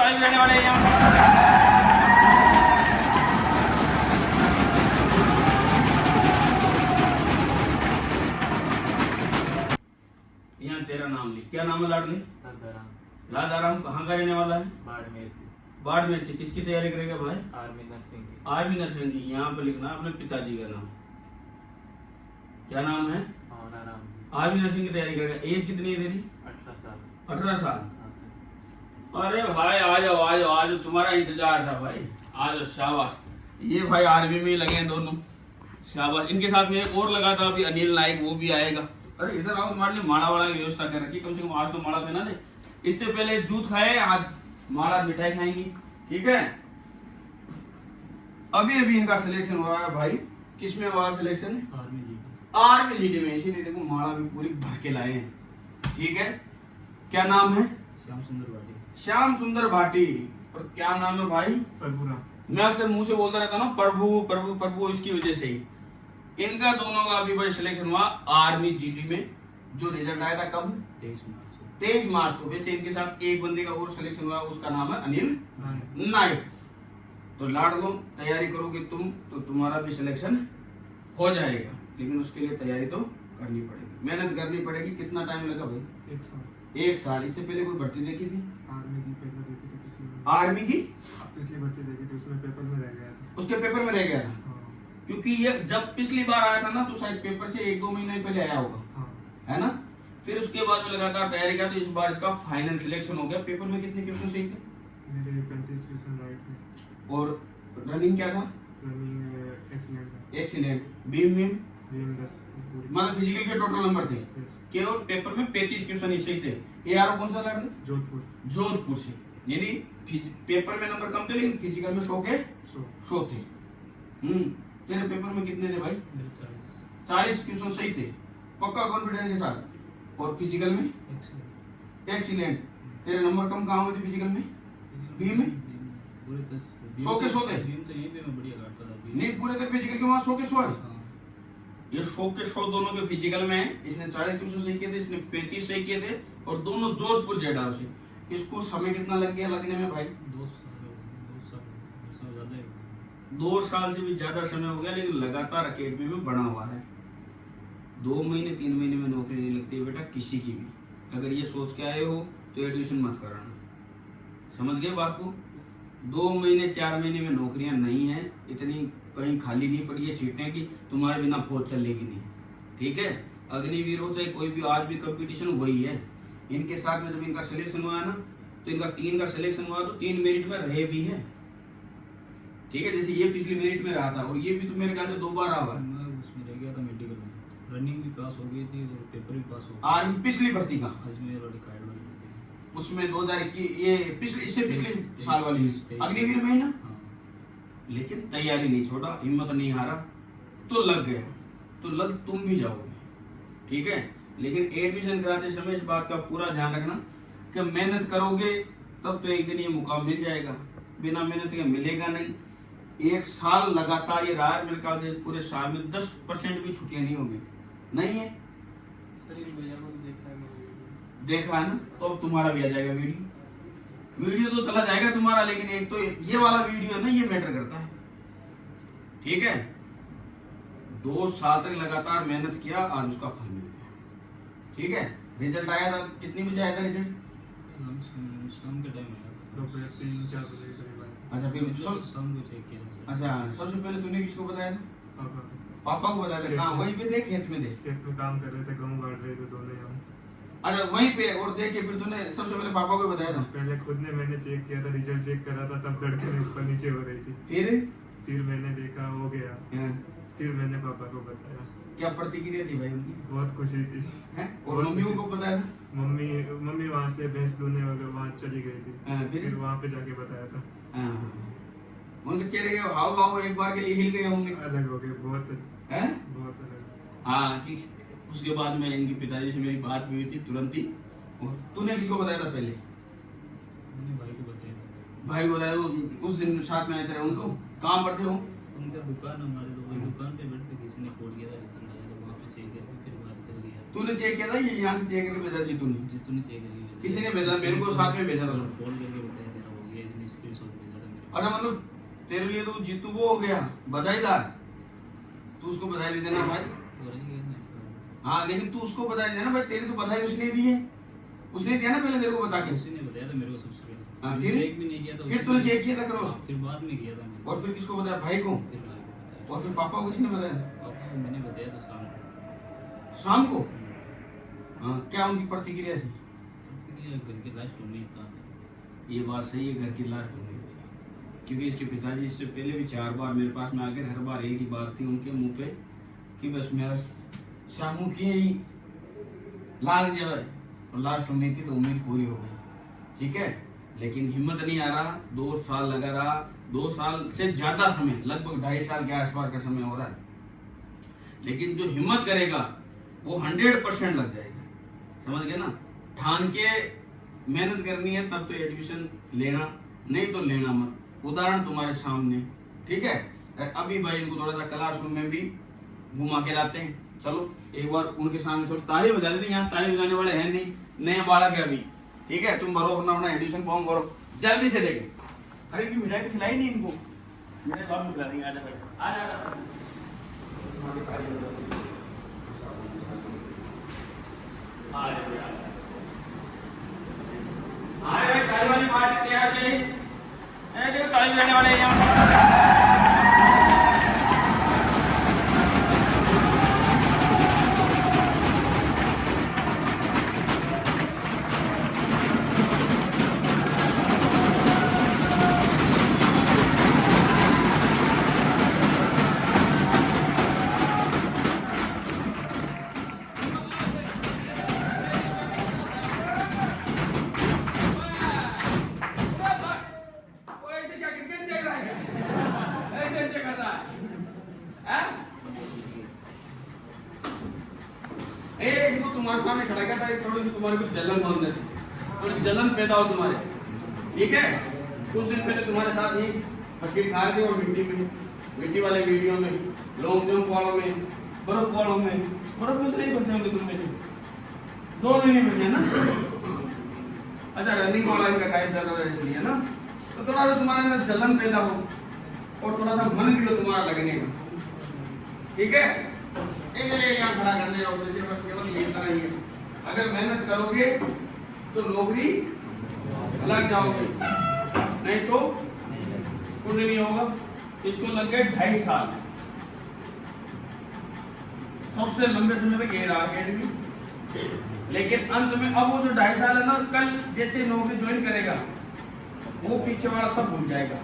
वाले भी रहने वाले हैं यहाँ। यहाँ तेरा नाम लिख। क्या नाम है लाडली? लादाराम। कहाँ का रहने वाला है? बाड़मेर। बाड़मेर से। किसकी तैयारी करेगा भाई? आर्मी नर्सिंग की। आर्मी नर्सिंग की। यहाँ पे लिखना अपने पिताजी का नाम। क्या नाम है? आर्मी नर्सिंग की तैयारी करेगा। एज कितनी है तेरी? 18 साल। 18 साल। अरे भाई आ जाओ आ जाओ आ जाओ, तुम्हारा इंतजार था भाई। आ जाओ, शाबाश। ये भाई आर्मी में लगे हैं दोनों, शाबाश। इनके साथ में एक और लगा था अभी, अनिल नाइक, वो भी आएगा। अरे इधर आओ, तुम्हारे लिए माड़ा वाड़ा की व्यवस्था कर रखी, कम से कम आज तो माड़ा पहना दे। इससे पहले जूत खाए, आज माड़ा मिठाई खाएंगी, ठीक है। अभी अभी इनका सिलेक्शन हुआ है भाई। किस में हुआ सिलेक्शन? आर्मी जीडी में। इसीलिए देखो माड़ा भी पूरी भर के लाए हैं, ठीक है। क्या नाम है? श्याम सुंदर भाटी। श्याम सुंदर भाटी। और क्या नाम है भाई? प्रभुराम। मैं अक्सर मुंह से बोलता रहता ना प्रभु प्रभु प्रभु, इसकी वजह से ही इनका दोनों का अभी भाई सिलेक्शन हुआ आर्मी जीडी में। जो रिजल्ट आया था कब? 23 मार्च को। वैसे इनके साथ एक बंदे का और सिलेक्शन हुआ, उसका नाम है अनिल नाइक। तो लाडलो तैयारी करोगे तुम तो तुम्हारा भी सिलेक्शन हो जाएगा, लेकिन उसके लिए तैयारी तो करनी पड़ेगी, मेहनत करनी पड़ेगी। कितना टाइम लगा भाई? 1 साल। 1 साल। इससे पहले कोई भर्ती देखी थी? आर्मी की पेपर देखी थी पिछली। आर्मी की पिछली भर्ती देखी थी, उसमें पेपर में रह गया था। उसके पेपर में रह गया था। हाँ। क्योंकि ये जब पिछली बार आया था ना, तो शायद पेपर से 1-2 महीने पहले आया होगा, हाँ। है ना। फिर उसके बाद में लगातार तैयारी किया, तो इस बार इसका फाइनल सिलेक्शन हो गया। पेपर में कितने क्वेश्चन सही थे? मेरे 35 क्वेश्चन राइट थे। और रनिंग क्या था? Running excellent. Excellent. Beam beam beam 10 पूरी। मतलब फिजिकल के टोटल नंबर थे Yes। केवल पेपर में 35 क्वेश्चन ही सही थे। एआरओ कौन सा लड़ थे? जोधपुर। जोधपुर से। यानी पेपर में नंबर कम थे, लेकिन फिजिकल में 100 के 100 थे। तेरे पेपर में कितने थे भाई? 40 क्वेश्चन सही थे, पक्का कॉन्फिडेंस के साथ। और फिजिकल में एक्सीलेंट। तेरे नंबर कम कहाँ हुए थे फिजिकल में? बी में 100 के 100 थे। नहीं पूरे थे फिजिकल के, वहाँ 100 के 100 है। ये 100 के 100 दोनों के फिजिकल में है। इसने 40 क्वेश्चन सही किए थे, इसने 35 सही किए थे, और दोनों जोधपुर जेडार से। इसको समय कितना लग गया लगने में भाई? 2 साल से भी ज्यादा समय हो गया, लेकिन लगातार अकेडमी में बना हुआ है। 2 महीने 3 महीने में नौकरी नहीं लगती है बेटा किसी की भी। अगर ये सोच के आए हो तो एडमिशन मत कराना, समझ गए बात को। 2 महीने 4 महीने में नौकरियां नहीं है, इतनी कहीं खाली नहीं पड़ी है सीटें कि तुम्हारे बिना फौज चलेगी नहीं, ठीक है। अग्निवीर हो चाहे कोई भी, आज भी कंपटीशन वही है। इनके साथ में जब इनका सिलेक्शन हुआ है ना, तो इनका 3 का सिलेक्शन हुआ, तो 3 मेरिट में रहे भी है, ठीक है। जैसे ये पिछली मेरिट में रहा था, और ये भी तो मेरे ख्याल से 2 बार रहा है। उसमें रह गया था मेडिकल में, रनिंग भी पास हो गई थी और पेपर भी पास हो गया। आर्मी पिछली भर्ती का उसमें 2021, ये पिछले इससे पिछले साल वाली अग्निवीर में ही ना। लेकिन तैयारी नहीं छोड़ा, हिम्मत नहीं हारा, तो लग गया। तो लग तुम भी जाओगे, ठीक है। लेकिन एडमिशन कराते समय इस बात का पूरा ध्यान रखना कि मेहनत करोगे तब तो एक दिन ये मुकाम मिल जाएगा, बिना मेहनत के मिलेगा नहीं। 1 साल लगातार ये रहा है, मेरे ख्याल से पूरे साल में 10% भी छुट्टियां नहीं होगी, नहीं है। देखा है ना, तो अब तुम्हारा भी आ जाएगा वीडियो तो चला जाएगा तुम्हारा, लेकिन एक तो ये वाला वीडियो है ना, ये मैटर करता है, ठीक है। 2 साल तक लगातार मेहनत किया, आज उसका फल मिल गया, ठीक है। रिजल्ट आया था, कितनी बजे आया था रिजल्ट? शाम के टाइम आया, 3-4 बजे करीब आया। अच्छा, फिर शाम को चेक किया। अच्छा, सबसे पहले तूने किसको बताया था? पापा को बताया था। कहाँ? वहीं पे थे, खेत में थे? खेत में काम कर रहे थे, गेहूं काट रहे थे दोनों हम। अच्छा, वहीं पे। और देख के फिर तूने सबसे पहले पापा को बताया था? पहले खुद ने मैंने चेक किया था, रिजल्ट चेक करा था, तब धड़कन ऊपर नीचे हो रही थी। फिर मैंने देखा हो गया, फिर मैंने पापा को बताया। क्या प्रतिक्रिया थी भाई उनकी? बहुत खुशी थी। और मम्मी को बताया था? मम्मी वहाँ से भैंस धोने वगैरह वहाँ चली गई थी, फिर वहाँ पे जाके बताया था। उनके चेहरे के हाव भाव एक बार के लिए हिल गए होंगे, अलग हो गए, बहुत अलग। हाँ, कि उसके बाद में इनके पिताजी से मेरी बात भी हुई थी तुरंत ही। और तूने किसको बताया था पहले? मैंने भाई को बताया। भाई को बताया? उस दिन साथ में आए थे उनको, कहाँ पर थे वो? उनका दुकान हमारे, तो वही दुकान पे बैठ के किसी ने खोल किया था, रिजल्ट आया तो वहाँ पे चेक करके फिर बात कर लिया। तूने चेक किया था या यहाँ से चेक करके भेजा? जीतू ने चेक करके किसी ने भेजा? मेरे को साथ में भेजा था, फोन करके बताया था हो गया अच्छा मतलब तेरे लिए तो जीतू वो हो गया बधाईदार, तू उसको बधाई दे देना भाई। हाँ लेकिन तू उसको बधाई दे देना भाई, तेरी तो बधाई उसने दी है, उसने दिया ना पहले तेरे को बता के। उसने बताया था मेरे को सबसे पहले। हाँ मैंने फिर चेक भी नहीं किया था। फिर तूने चेक किया था क्रॉस, फिर बाद में किया था मैंने। और फिर किसको बताया, भाई को, फिर भाई को बताया। और फिर पापा को किसने बताया, पापा को मैंने बताया था शाम को। शाम को। हाँ क्या उनकी प्रतिक्रिया थी, घर के लास्ट उम्मीद था। ये बात सही है, घर की लास्ट उम्मीद थी, क्योंकि इसके पिताजी इससे पहले भी 4 बार मेरे पास में आकर हर बार एक ही बात थी उनके मुंह पे कि बस मेरा शामू की ही लाग जाए, और लास्ट उम्मीद थी तो उम्मीद पूरी हो गई, ठीक है। लेकिन हिम्मत नहीं आ रहा, 2 साल लगा रहा, 2 साल से ज्यादा समय, लगभग 2.5 साल के आसपास का समय हो रहा है, लेकिन जो हिम्मत करेगा वो 100% लग जाएगा, समझ गए ना। ठान के मेहनत करनी है तब तो एडमिशन लेना, नहीं तो लेना मत, उदाहरण तुम्हारे सामने, ठीक है। अभी भाई इनको थोड़ा सा क्लासरूम में भी घुमा के लाते हैं, चलो एक बार उनके सामने थोड़ी ताली बजा देते हैं, यहाँ ताली बजाने वाले हैं नहीं, नया बालक है अभी, ठीक है। तुम भरो अपना एडमिशन फॉर्म भरो जल्दी से देखें। अरे की मिठाई खिलाई नहीं इनको, मिठाई बाद में खिला देंगे, आजा भाई आजा भाई, ताली वाली पार्टी तैयार चली, देखो ताली बजाने वाले हैं यहाँ। तुम्हारे सामने खड़ा किया था, थोड़ी सी तुम्हारे कुछ जलन हो अंदर से, थोड़ी जलन पैदा हो तुम्हारे, ठीक है। कुछ दिन पहले तुम्हारे साथ ही मछली खा रहे थे, और मिट्टी वाले वीडियो में, लॉन्ग जंप वालों में, बर्फ वालों में, बर्फ में तो नहीं फंसे होंगे तुम में से, 2 महीने फंसे ना। अच्छा रनिंग वाला इनका टाइम चल रहा है इसलिए ना, तो थोड़ा सा तुम्हारे अंदर जलन पैदा हो, और थोड़ा सा मन भी हो तुम्हारा लगने का, ठीक है। इसलिए यहाँ खड़ा करने रहो, जैसे बस केवल ये तरह ही है, अगर मेहनत करोगे तो नौकरी लग जाओगे, नहीं तो कुछ नहीं होगा। इसको लग गए 2.5 साल, सबसे लंबे समय तक ये रहा अकेडमी, लेकिन अंत में अब वो जो 2.5 साल है ना, कल जैसे नौकरी ज्वाइन करेगा वो पीछे वाला सब भूल जाएगा,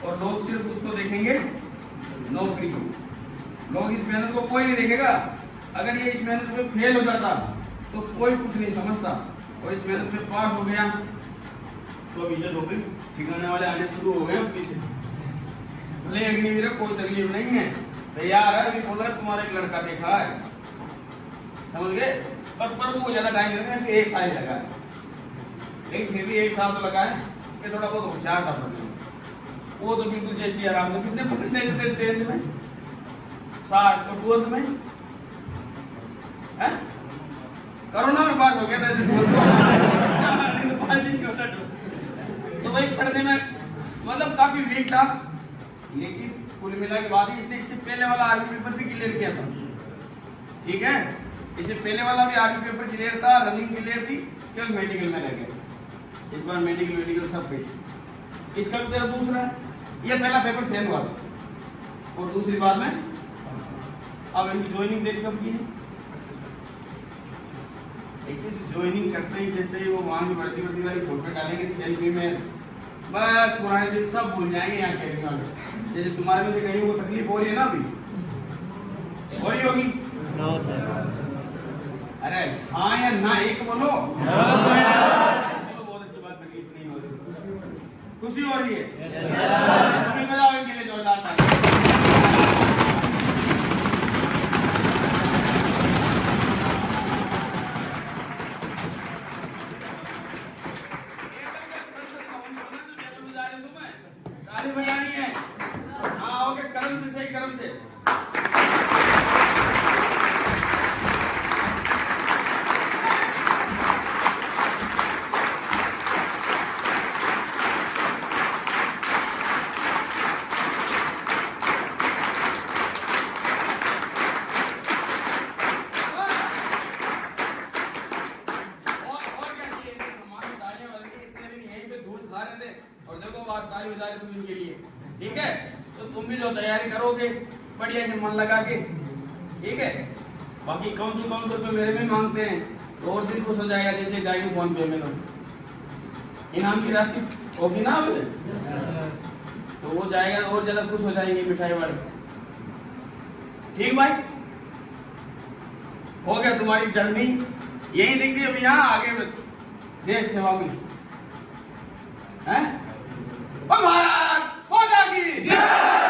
और लोग सिर्फ उसको देखेंगे नौकरी को, लोग इस मेहनत को कोई नहीं देखेगा। अगर ये इस मेहनत में फेल हो जाता तो कोई कुछ नहीं समझता, और इस मेहनत में पास हो गया तो अब इज्जत हो गई, ठिकाने वाले आने शुरू हो गए पीछे। भले अग्निवीर कोई तकलीफ नहीं है, तैयार है, अभी बोला तुम्हारा एक लड़का देखा है, समझ गए। पर वो ज्यादा टाइम लगा, इसके 1 साल लगा है, लेकिन फिर भी 1 साल तो लगा है, थोड़ा बहुत होशियार था पढ़ने, वो तो बिल्कुल जैसी आराम था। कितने परसेंट देते थे 10th में, 60, तो 12th में कोरोना में पास हो गया था, तो भाई पढ़ने में मतलब काफी वीक था, लेकिन कुल मिला के बाद इसने इससे पहले वाला आर्मी पेपर भी क्लियर किया था, ठीक है। इससे पहले वाला भी आर्मी पेपर क्लियर था, रनिंग क्लियर थी, केवल मेडिकल में रह गया। इस बार मेडिकल सब फेल। इसका भी तेरा दूसरा है, ये पहला पेपर फेल हुआ था, और दूसरी बार में अब इनकी ज्वाइनिंग डेट कब की है, 21 ज्वाइनिंग करते ही जैसे ही वो वहां की भर्ती वाली फोटो डालेंगे सेल्फी में, बस पुराने दिन सब भूल जाएंगे यहाँ के वाले। जैसे तुम्हारे में से कहीं वो तकलीफ हो रही है ना, अभी हो रही होगी। अरे हाँ या ना एक बोलो, चलो बहुत अच्छी बात, तकलीफ नहीं हो रही, खुशी हो रही है, बजाओ इनके लिए जोरदार ताली। बजानी है, हाँ ओके, कर्म से सही कर्म से। बात ताली बजा रहे तुम इनके लिए, ठीक है। तो तुम भी जो तैयारी करोगे बढ़िया से मन लगा के, ठीक है। बाकी कौन से रुपए मेरे में मांगते हैं तो और दिन खुश हो जाएगा, जैसे जाएगी फोन पे में लो इनाम की राशि होगी ना अब, तो वो जाएगा और ज्यादा खुश हो जाएंगे मिठाई वाले। ठीक भाई, हो गया तुम्हारी जर्नी यही दिख रही, अब यहाँ आगे देश सेवा में है।